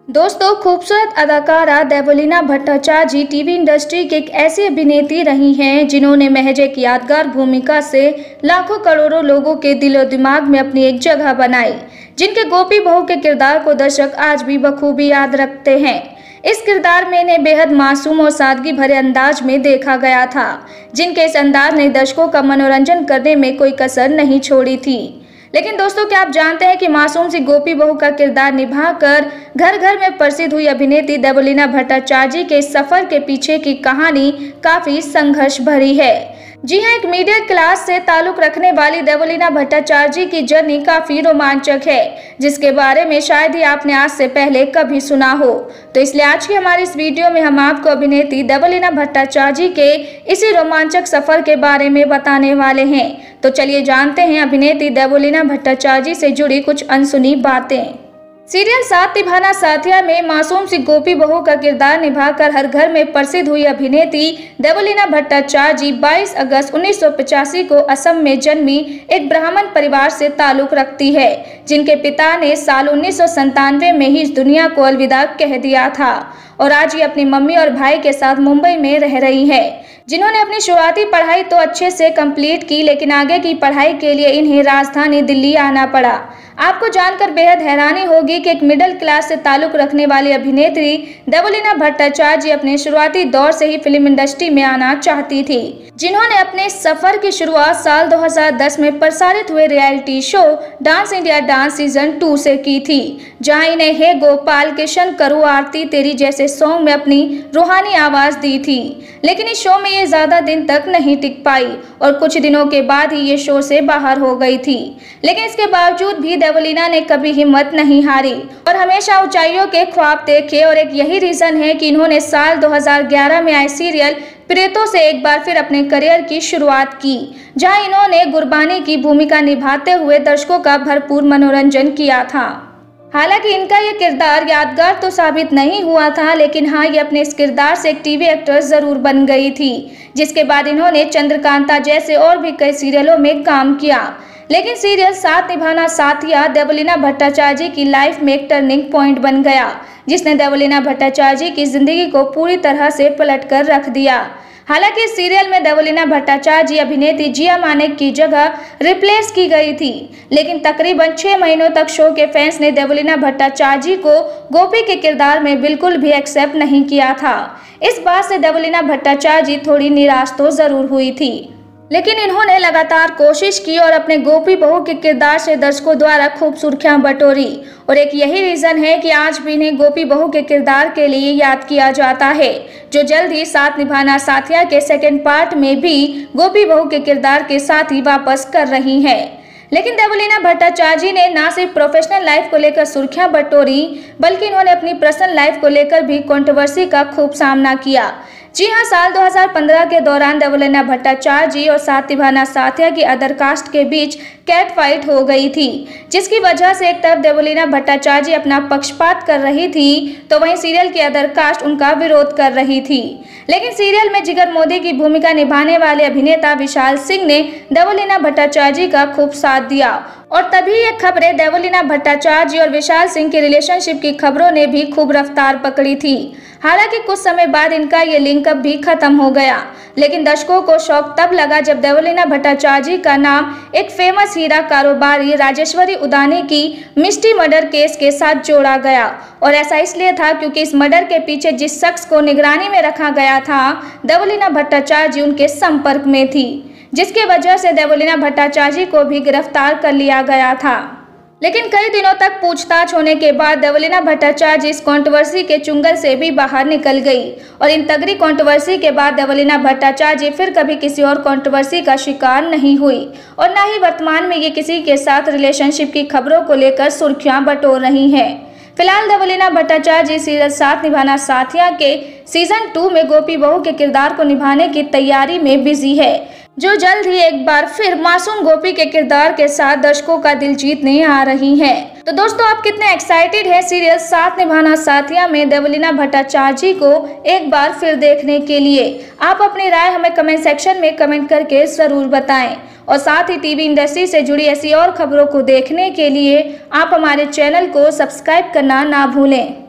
दोस्तों, खूबसूरत अदाकारा देवलीना भट्टाचार्य टीवी इंडस्ट्री की एक ऐसी अभिनेत्री रही हैं जिन्होंने महज एक यादगार भूमिका से लाखों करोड़ों लोगों के दिलो दिमाग में अपनी एक जगह बनाई, जिनके गोपी बहू के किरदार को दर्शक आज भी बखूबी याद रखते हैं। इस किरदार में इन्हें बेहद मासूम और सादगी भरे अंदाज में देखा गया था, जिनके इस अंदाज ने दर्शकों का मनोरंजन करने में कोई कसर नहीं छोड़ी थी। लेकिन दोस्तों, क्या आप जानते हैं कि मासूम सी गोपी बहू का किरदार निभाकर घर घर में प्रसिद्ध हुई अभिनेत्री देवलीना भट्टाचार्य के सफर के पीछे की कहानी काफी संघर्ष भरी है। जी हां, एक मिडिल क्लास से ताल्लुक रखने वाली देवलीना भट्टाचार्य की जर्नी काफी रोमांचक है, जिसके बारे में शायद ही आपने आज से पहले कभी सुना हो। तो इसलिए आज की हमारी इस वीडियो में हम आपको अभिनेत्री देवलीना भट्टाचार्य के इसी रोमांचक सफर के बारे में बताने वाले हैं। तो चलिए जानते हैं अभिनेत्री देवलीना भट्टाचार्य से जुड़ी कुछ अनसुनी बातें। सीरियल साथ निभाना साथिया में मासूम सी गोपी बहू का किरदार निभाकर हर घर में प्रसिद्ध हुई अभिनेत्री देवलीना भट्टाचार्य 22 अगस्त 1985 को असम में जन्मी एक ब्राह्मण परिवार से ताल्लुक रखती है, जिनके पिता ने साल 1997 में ही इस दुनिया को अलविदा कह दिया था और आज ये अपनी मम्मी और भाई के साथ मुंबई में रह रही है, जिन्होंने अपनी शुरुआती पढ़ाई तो अच्छे से कंप्लीट की, लेकिन आगे की पढ़ाई के लिए इन्हें राजधानी दिल्ली आना पड़ा। आपको जानकर बेहद हैरानी होगी कि एक मिडिल क्लास से ताल्लुक रखने वाली अभिनेत्री देवलीना भट्टाचार्य अपने शुरुआती दौर से ही फिल्म इंडस्ट्री में आना चाहती थी, जिन्होंने अपने सफर की शुरुआत साल 2010 में प्रसारित हुए reality show dance India dance season 2 से की थी, जहां इन्हें हे गोपाल, किशन करू, आरती तेरी जैसे सॉन्ग में अपनी रूहानी आवाज दी थी। लेकिन इस शो में ये ज्यादा दिन तक नहीं टिक पाई और कुछ दिनों के बाद ही ये शो से बाहर हो गई थी। लेकिन इसके बावजूद भी देवलीना ने कभी हिम्मत नहीं हारी और हमेशा ऊंचाइयों के ख्वाब देखे, और एक यही रीजन है कि इन्होंने साल 2011 में आए सीरियल प्रेतो से एक बार फिर अपने करियर की शुरुआत की, जहां इन्होंने गुरबानी की भूमिका निभाते हुए दर्शकों का भरपूर मनोरंजन किया था। हालांकि इनका यह किरदार यादगार तो साबित नहीं हुआ था, लेकिन हाँ, ये अपने इस किरदार से एक टीवी एक्टर जरूर बन गई थी, जिसके बाद इन्होंने चंद्रकांता जैसे और भी कई सीरियलों में काम किया। लेकिन सीरियल साथ निभाना साथिया देवलीना भट्टाचार्य की लाइफ में एक टर्निंग पॉइंट बन गया, जिसने देवलीना भट्टाचार्य की जिंदगी को पूरी तरह से पलट कर रख दिया। हालांकि इस सीरियल में देवलीना भट्टाचार्य अभिनेत्री जिया मानेक की जगह रिप्लेस की गई थी, लेकिन तकरीबन 6 महीनों तक शो के फैंस ने देवलीना भट्टाचार्य को गोपी के किरदार में बिल्कुल भी एक्सेप्ट नहीं किया था। इस बात से देवलीना भट्टाचार्य थोड़ी निराश तो जरूर हुई थी, लेकिन इन्होंने लगातार कोशिश की और अपने गोपी बहू के किरदार से दर्शकों द्वारा खूब सुर्खियां बटोरी, और एक यही रीजन है कि आज भी इन्हें गोपी बहू के किरदार के लिए याद किया जाता है, जो जल्द ही साथ निभाना साथिया के सेकंड पार्ट में भी गोपी बहू के किरदार के साथ ही वापस कर रही हैं। लेकिन देवलीना भट्टाचार्य ने न सिर्फ प्रोफेशनल लाइफ को लेकर सुर्खियां बटोरी, बल्कि इन्होंने अपनी पर्सनल लाइफ को लेकर भी कंट्रोवर्सी का खूब सामना किया। जी हां, साल 2015 के दौरान देवलीना भट्टाचार्य और साथ निभाना साथिया की अदर कास्ट के बीच कैट फाइट हो गई थी, जिसकी वजह से एक तरफ देवलीना भट्टाचार्य अपना पक्षपात कर रही थी, तो वहीं सीरियल की अदर कास्ट उनका विरोध कर रही थी। लेकिन सीरियल में जिगर मोदी की भूमिका निभाने वाले अभिनेता विशाल सिंह ने देवलीना भट्टाचार्य का खूब साथ दिया, और तभी ये खबरें देवलीना भट्टाचार्य और विशाल सिंह के रिलेशनशिप की खबरों ने भी खूब रफ्तार पकड़ी थी। हालांकि कुछ समय बाद इनका ये लिंकअप भी खत्म हो गया, लेकिन दर्शकों को शौक तब लगा जब देवलीना भट्टाचार्य का नाम एक फेमस हीरा कारोबारी राजेश्वरी उदानी की मिस्टी मर्डर केस के साथ जोड़ा गया, और ऐसा इसलिए था क्योंकि इस मर्डर के पीछे जिस शख्स को निगरानी में रखा गया था, देवलीना भट्टाचार्य उनके संपर्क में थी, जिसकी वजह से देवलीना भट्टाचार्य को भी गिरफ्तार कर लिया गया था। लेकिन कई दिनों तक पूछताछ होने के बाद देवलीना भट्टाचार्य इस कंट्रोवर्सी के चुंगल से भी बाहर निकल गई, और इन तगड़ी कंट्रोवर्सी के बाद देवलीना भट्टाचार्य फिर कभी किसी और कंट्रोवर्सी का शिकार नहीं हुई, और न ही वर्तमान में ये किसी के साथ रिलेशनशिप की खबरों को लेकर सुर्खियां बटोर रही हैं। फिलहाल देवलीना भट्टाचार्य सीरियल साथ निभाना साथिया के सीजन 2 में गोपी बहू के किरदार को निभाने की तैयारी में बिजी है, जो जल्द ही एक बार फिर मासूम गोपी के किरदार के साथ दर्शकों का दिल जीतने आ रही हैं। तो दोस्तों, आप कितने एक्साइटेड हैं सीरियल साथ निभाना साथिया में देवलीना भट्टाचार्य को एक बार फिर देखने के लिए? आप अपनी राय हमें कमेंट सेक्शन में कमेंट करके जरूर बताएं, और साथ ही टीवी इंडस्ट्री से जुड़ी ऐसी और खबरों को देखने के लिए आप हमारे चैनल को सब्सक्राइब करना ना भूलें।